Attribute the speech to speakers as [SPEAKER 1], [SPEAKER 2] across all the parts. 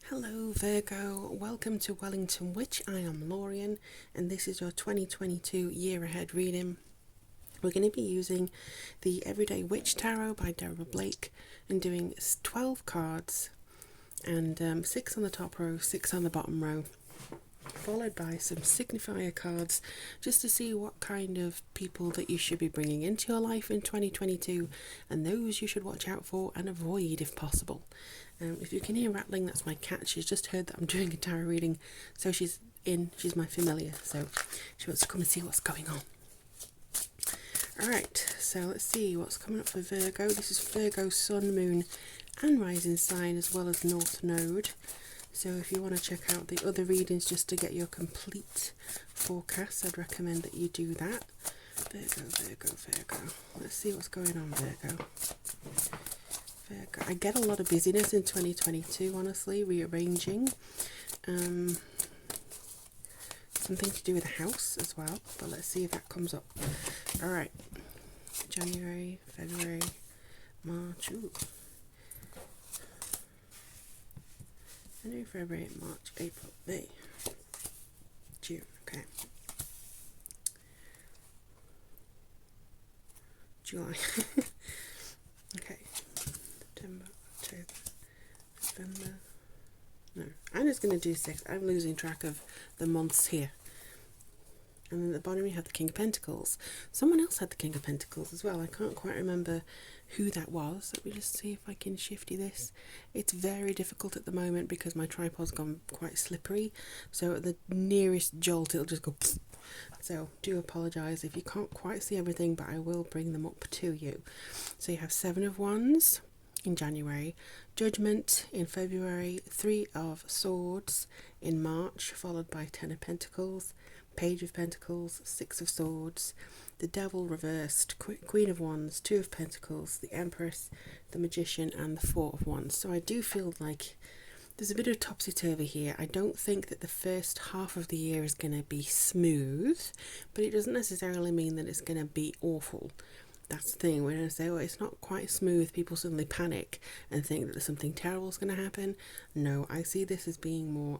[SPEAKER 1] Hello Virgo, welcome to Wellington Witch. I am Lorien and this is your 2022 year ahead reading. We're going to be using the Everyday Witch Tarot by Deborah Blake and doing 12 cards and 6 on the top row, 6 on the bottom row, followed by some signifier cards just to see what kind of people that you should be bringing into your life in 2022 and those you should watch out for and avoid if possible. If you can hear rattling, that's my cat. She's just heard that I'm doing a tarot reading, so she's my familiar, so she wants to come and see what's going on. Alright, so let's see what's coming up for Virgo. This is Virgo Sun, Moon and Rising sign as well as North Node. So if you want to check out the other readings just to get your complete forecast, I'd recommend that you do that. Virgo. Let's see what's going on, Virgo. I get a lot of busyness in 2022, honestly, rearranging. Something to do with the house as well, but let's see if that comes up. Alright, January, February, March, January, February, March, April, May, June, okay. July, okay. September, October, November. No, I'm just going to do 6. I'm losing track of the months here. And then at the bottom we have the King of Pentacles. Someone else had the King of Pentacles as well. I can't quite remember who that was. Let me just see if I can shifty this. It's very difficult at the moment because my tripod's gone quite slippery. So at the nearest jolt it'll just go pfft. So do apologise if you can't quite see everything, but I will bring them up to you. So you have 7 of Wands in January, Judgment in February, 3 of Swords in March, followed by 10 of Pentacles, Page of Pentacles, 6 of Swords, the Devil reversed, Queen of Wands, 2 of Pentacles, the Empress, the Magician and the 4 of Wands. So I do feel like there's a bit of topsy-turvy here. I don't think that the first half of the year is going to be smooth, but it doesn't necessarily mean that it's going to be awful. That's the thing, when I say, oh, it's not quite smooth, people suddenly panic and think that there's something terrible is going to happen. No, I see this as being more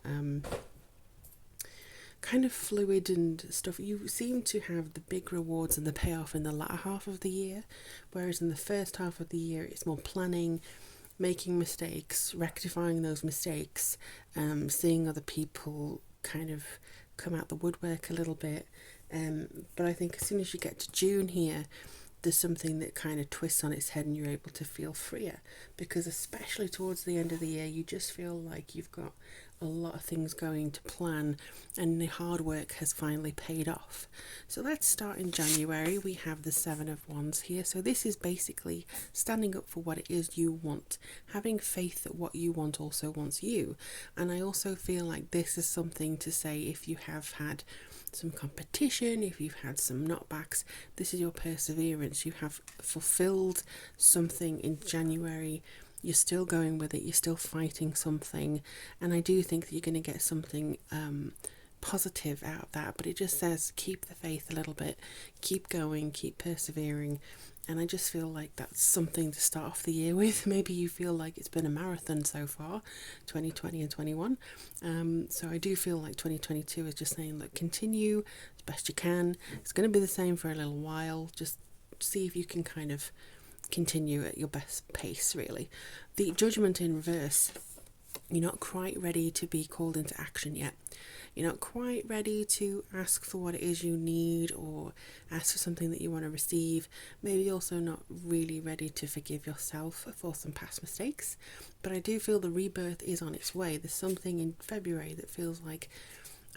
[SPEAKER 1] kind of fluid and stuff. You seem to have the big rewards and the payoff in the latter half of the year, whereas in the first half of the year it's more planning, making mistakes, rectifying those mistakes, seeing other people kind of come out the woodwork a little bit. But I think as soon as you get to June here, there's something that kind of twists on its head and you're able to feel freer, because especially towards the end of the year you just feel like you've got a lot of things going to plan and the hard work has finally paid off. So let's start in January. We have the 7 of Wands here. So this is basically standing up for what it is you want, having faith that what you want also wants you. And I also feel like this is something to say if you have had some competition, if you've had some knockbacks, this is your perseverance. You have fulfilled something in January. You're still going with it, you're still fighting something, and I do think that you're going to get something positive out of that. But it just says keep the faith a little bit, keep going, keep persevering, and I just feel like that's something to start off the year with. Maybe you feel like it's been a marathon so far, 2020 and 21, so I do feel like 2022 is just saying, look, continue as best you can. It's going to be the same for a little while. Just see if you can kind of continue at your best pace, really. The Judgment in reverse, you're not quite ready to be called into action yet. You're not quite ready to ask for what it is you need or ask for something that you want to receive. Maybe also not really ready to forgive yourself for some past mistakes, but I do feel the rebirth is on its way. There's something in February that feels like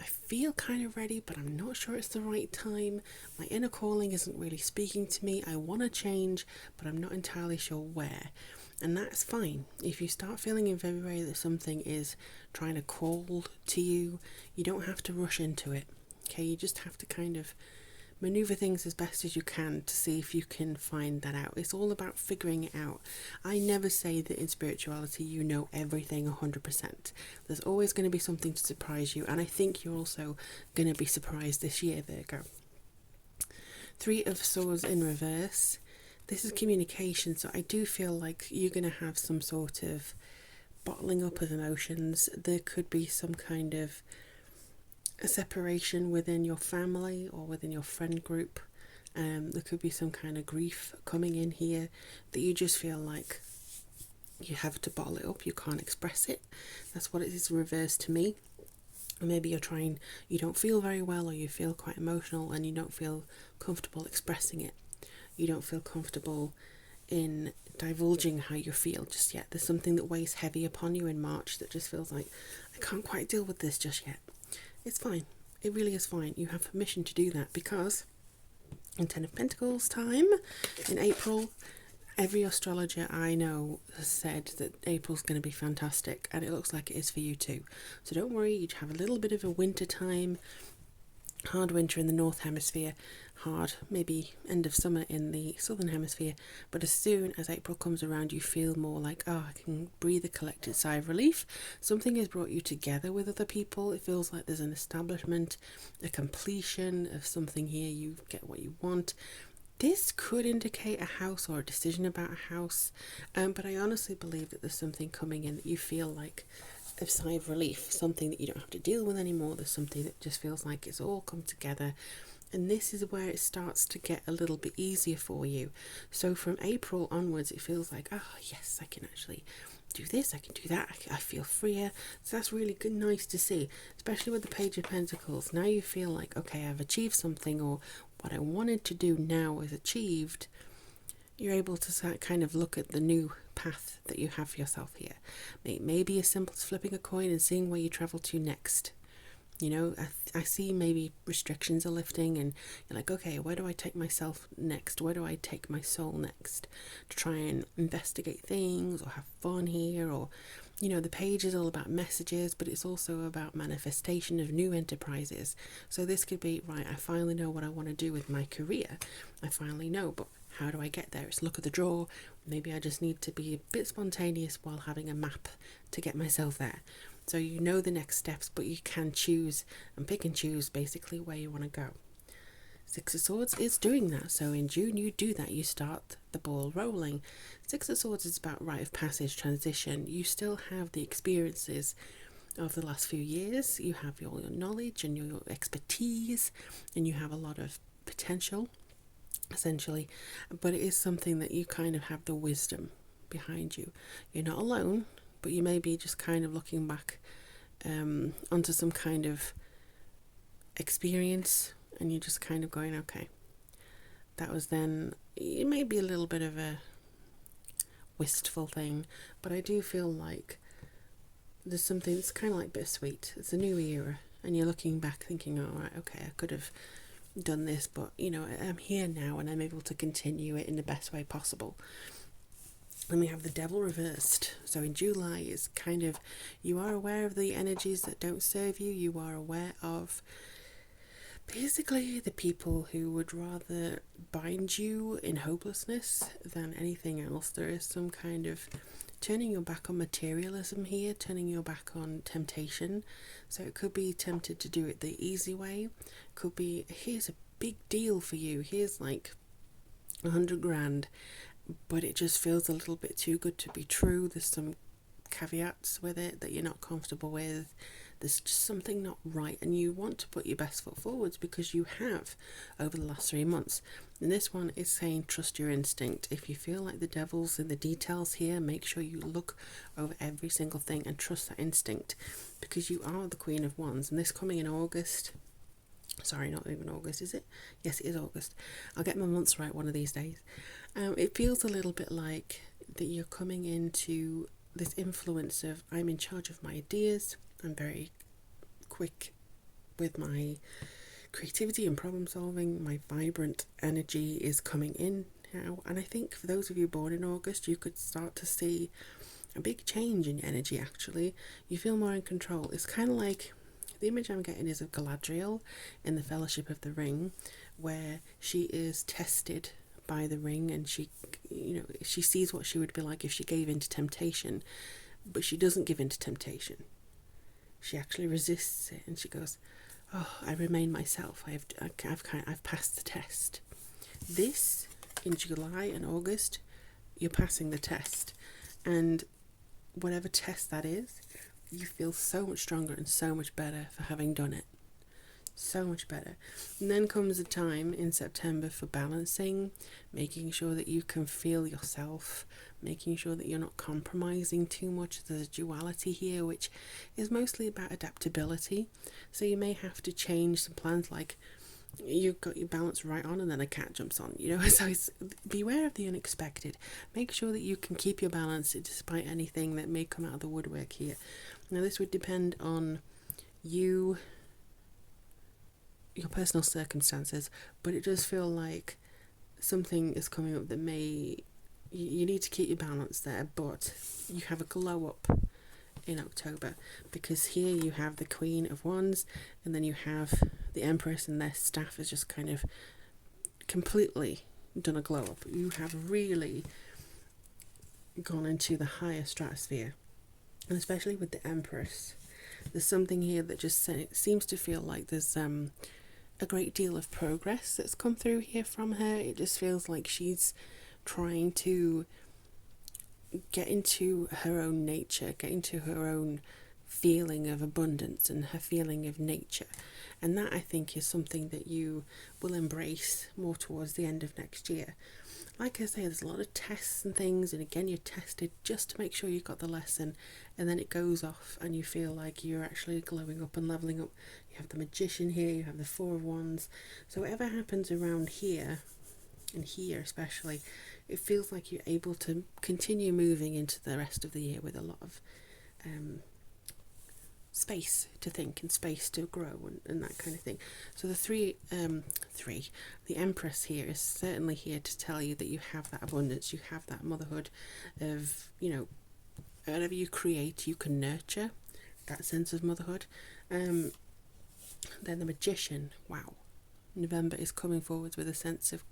[SPEAKER 1] I feel kind of ready, but I'm not sure it's the right time. My inner calling isn't really speaking to me. I want to change, but I'm not entirely sure where. And that's fine. If you start feeling in February that something is trying to call to you, you don't have to rush into it. Okay, you just have to kind of maneuver things as best as you can to see if you can find that out. It's all about figuring it out. I never say that in spirituality you know everything 100%. There's always going to be something to surprise you, and I think you're also going to be surprised this year, Virgo. 3 of Swords in reverse. This is communication, so I do feel like you're going to have some sort of bottling up of emotions. There could be some kind of a separation within your family or within your friend group. There could be some kind of grief coming in here that you just feel like you have to bottle it up, you can't express it. That's what it is reversed to me. Maybe you don't feel very well, or you feel quite emotional and you don't feel comfortable expressing it. You don't feel comfortable in divulging how you feel just yet. There's something that weighs heavy upon you in March that just feels like, I can't quite deal with this just yet. It's fine. It really is fine. You have permission to do that, because in 10 of Pentacles time, in April, every astrologer I know has said that April's going to be fantastic, and it looks like it is for you too. So don't worry, you have a little bit of a winter time, hard winter in the North Hemisphere, hard maybe end of summer in the Southern Hemisphere, but as soon as April comes around you feel more like, oh, I can breathe a collected sigh of relief. Something has brought you together with other people. It feels like there's an establishment, a completion of something here. You get what you want. This could indicate a house or a decision about a house, but I honestly believe that there's something coming in that you feel like a sigh of relief, something that you don't have to deal with anymore. There's something that just feels like it's all come together, and this is where it starts to get a little bit easier for you. So from April onwards, it feels like, oh yes, I can actually do this, I can do that, I feel freer. So that's really good, nice to see, especially with the Page of Pentacles. Now you feel like, okay, I've achieved something, or what I wanted to do now is achieved. You're able to kind of look at the new path that you have for yourself here. Maybe as simple as flipping a coin and seeing where you travel to next. You know, I see maybe restrictions are lifting and you're like, okay, where do I take myself next? Where do I take my soul next? To try and investigate things or have fun here, or, you know, the page is all about messages, but it's also about manifestation of new enterprises. So this could be, right, I finally know what I want to do with my career. I finally know, but how do I get there? It's look at the draw. Maybe I just need to be a bit spontaneous while having a map to get myself there. So you know the next steps, but you can choose and pick and choose basically where you want to go. Six of Swords is doing that. So in June you do that. You start the ball rolling. Six of Swords is about rite of passage, transition. You still have the experiences of the last few years. You have all your knowledge and your expertise, and you have a lot of potential, essentially. But it is something that you kind of have the wisdom behind you. You're not alone, but you may be just kind of looking back onto some kind of experience, and you're just kind of going, okay, that was then. It may be a little bit of a wistful thing, but I do feel like there's something that's kind of like bittersweet. It's a new era, and you're looking back thinking, oh, right, okay, I could have done this, but, you know, I'm here now and I'm able to continue it in the best way possible. And we have the Devil reversed. So in July, it's kind of, you are aware of the energies that don't serve you. You are aware of basically the people who would rather bind you in hopelessness than anything else. There is some kind of turning your back on materialism here, turning your back on temptation. So it could be tempted to do it the easy way. Could be, here's a big deal for you. Here's like 100 grand. But it just feels a little bit too good to be true. There's some caveats with it that you're not comfortable with. There's just something not right, and you want to put your best foot forwards because you have over the last 3 months. And this one is saying trust your instinct. If you feel like the devil's in the details here, make sure you look over every single thing and trust that instinct, because you are the Queen of Wands. And this coming in August, sorry, not even August, is it? Yes, it is August. I'll get my months right one of these days. It feels a little bit like that you're coming into this influence of, I'm in charge of my ideas, I'm very quick with my creativity and problem solving, my vibrant energy is coming in now. And I think for those of you born in August, you could start to see a big change in your energy actually. You feel more in control. It's kind of like, the image I'm getting is of Galadriel in the Fellowship of the Ring, where she is tested by the ring, and she, you know, she sees what she would be like if she gave in to temptation, but she doesn't give in to temptation. She actually resists it, and she goes, oh, I remain myself. I've passed the test. This, in July and August, you're passing the test. And whatever test that is, you feel so much stronger and so much better for having done it. So much better. And then comes a time in September for balancing, making sure that you can feel yourself, making sure that you're not compromising too much. There's a duality here, which is mostly about adaptability. So you may have to change some plans, like you've got your balance right on and then a cat jumps on, so beware of the unexpected. Make sure that you can keep your balance despite anything that may come out of the woodwork here. Now this would depend on you, your personal circumstances, but it does feel like something is coming up that you need to keep your balance there, but you have a glow up in October, because here you have the Queen of Wands and then you have the Empress, and their staff has just kind of completely done a glow up. You have really gone into the higher stratosphere, and especially with the Empress, there's something here that just seems to feel like there's a great deal of progress that's come through here from her. It just feels like she's trying to get into her own nature, get into her own feeling of abundance and her feeling of nature. And that, I think, is something that you will embrace more towards the end of next year. Like I say, there's a lot of tests and things, and again, you're tested just to make sure you got the lesson, and then it goes off and you feel like you're actually glowing up and leveling up. You have the Magician here, you have the Four of Wands. So whatever happens around here, and here especially, it feels like you're able to continue moving into the rest of the year with a lot of space to think and space to grow and that kind of thing. So the the Empress here is certainly here to tell you that you have that abundance, you have that motherhood of, whatever you create, you can nurture that sense of motherhood. Then the Magician, wow. November is coming forwards with a sense of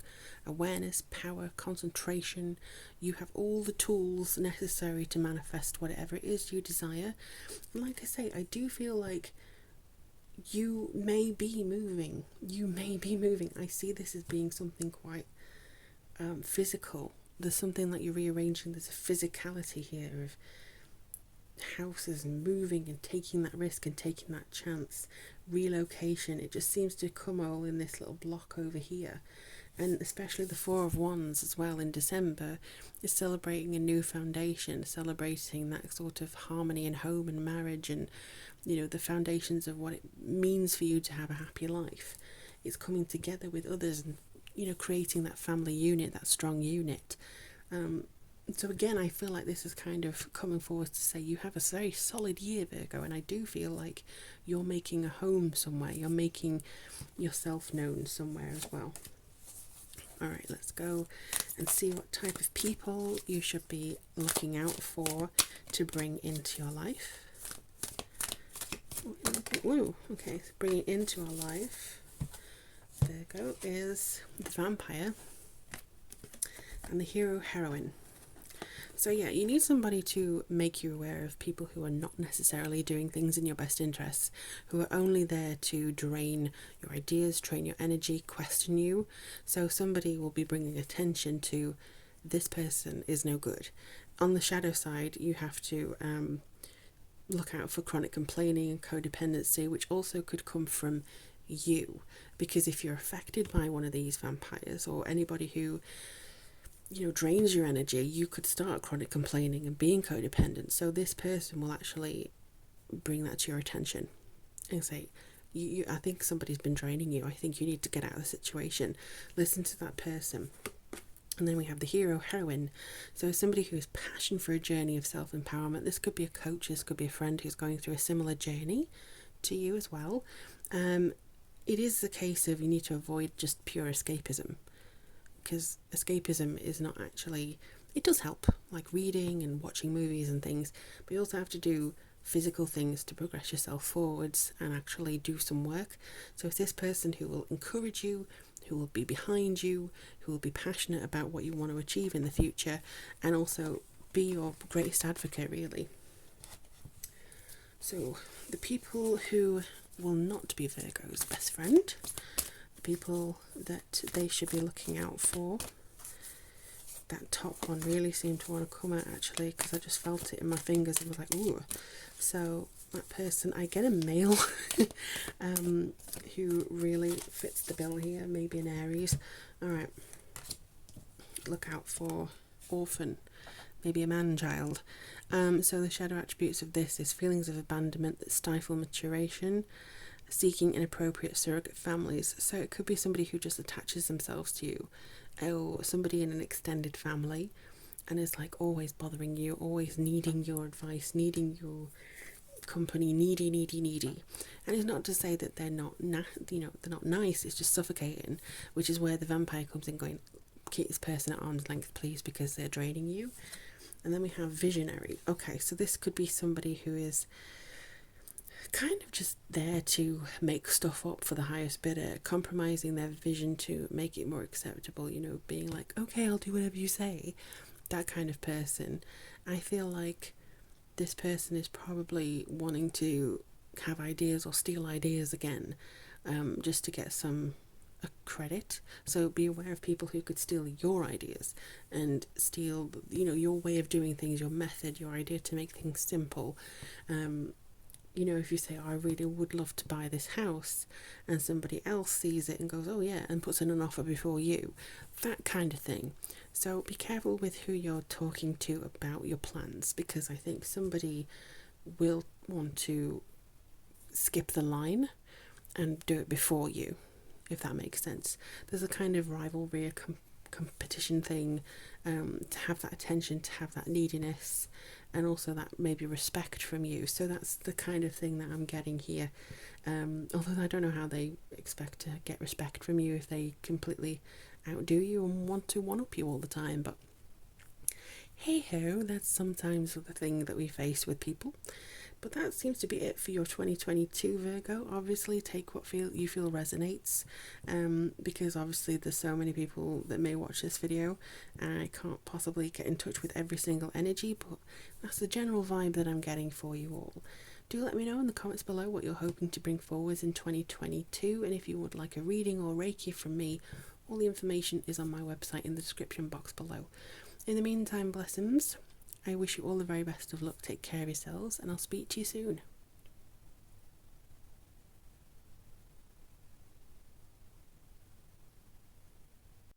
[SPEAKER 1] awareness, power, concentration. You have all the tools necessary to manifest whatever it is you desire. And like I say, I do feel like you may be moving. I see this as being something quite physical. There's something like you're rearranging. There's a physicality here of houses and moving and taking that risk and taking that chance. Relocation, it just seems to come all in this little block over here. And especially the Four of Wands as well in December is celebrating a new foundation, celebrating that sort of harmony in home and marriage, and the foundations of what it means for you to have a happy life. It's coming together with others and creating that family unit, that strong unit. So again, I feel like this is kind of coming forward to say you have a very solid year, Virgo, and I do feel like you're making a home somewhere. You're making yourself known somewhere as well. All right, let's go and see what type of people you should be looking out for to bring into your life. Woo, okay, so bringing into our life, Virgo, is the Vampire and the Heroine. So yeah, you need somebody to make you aware of people who are not necessarily doing things in your best interests, who are only there to drain your ideas, drain your energy, question you. So somebody will be bringing attention to, this person is no good. On the shadow side, you have to look out for chronic complaining and codependency, which also could come from you. Because if you're affected by one of these vampires, or anybody who drains your energy, you could start chronic complaining and being codependent. So this person will actually bring that to your attention and say, I think somebody's been draining you. I think you need to get out of the situation. Listen to that person. And then we have the Heroine. So somebody who is passionate for a journey of self-empowerment. This could be a coach, this could be a friend who's going through a similar journey to you as well. It is the case of you need to avoid just pure escapism, because escapism is not actually, it does help, like reading and watching movies and things, but you also have to do physical things to progress yourself forwards and actually do some work. So it's this person who will encourage you, who will be behind you, who will be passionate about what you want to achieve in the future, and also be your greatest advocate, really. So the people who will not be Virgo's best friend, people that they should be looking out for that top one really seemed to want to come out actually, because I just felt it in my fingers and was like, ooh. So that person, I get a male who really fits the bill here, maybe an Aries. Alright, look out for orphan, maybe a man-child. So the shadow attributes of this is feelings of abandonment that stifle maturation, seeking inappropriate surrogate families. So it could be somebody who just attaches themselves to you, or somebody in an extended family, and is like always bothering you, always needing your advice, needing your company, needy. And it's not to say that they're not they're not nice, it's just suffocating, which is where the vampire comes in, going, keep this person at arm's length please, because they're draining you. And then we have visionary. Okay, so this could be somebody who is kind of just there to make stuff up for the highest bidder, compromising their vision to make it more acceptable, being like, okay, I'll do whatever you say, that kind of person. I feel like this person is probably wanting to have ideas or steal ideas again, just to get some credit. So be aware of people who could steal your ideas and steal, your way of doing things, your method, your idea to make things simple. If you say, oh, I really would love to buy this house, and somebody else sees it and goes, oh yeah, and puts in an offer before you, that kind of thing. So be careful with who you're talking to about your plans, because I think somebody will want to skip the line and do it before you, if that makes sense. There's a kind of rivalry, a competition thing, to have that attention, to have that neediness, and also that maybe respect from you. So that's the kind of thing that I'm getting here. Although I don't know how they expect to get respect from you if they completely outdo you and want to one-up you all the time. But hey ho, that's sometimes the thing that we face with people. But that seems to be it for your 2022 Virgo. Obviously take what you feel resonates, because obviously there's so many people that may watch this video and I can't possibly get in touch with every single energy, but that's the general vibe that I'm getting for you all. Do let me know in the comments below what you're hoping to bring forwards in 2022, and if you would like a reading or Reiki from me, all the information is on my website in the description box below. In the meantime, blessings. I wish you all the very best of luck, take care of yourselves, and I'll speak to you soon.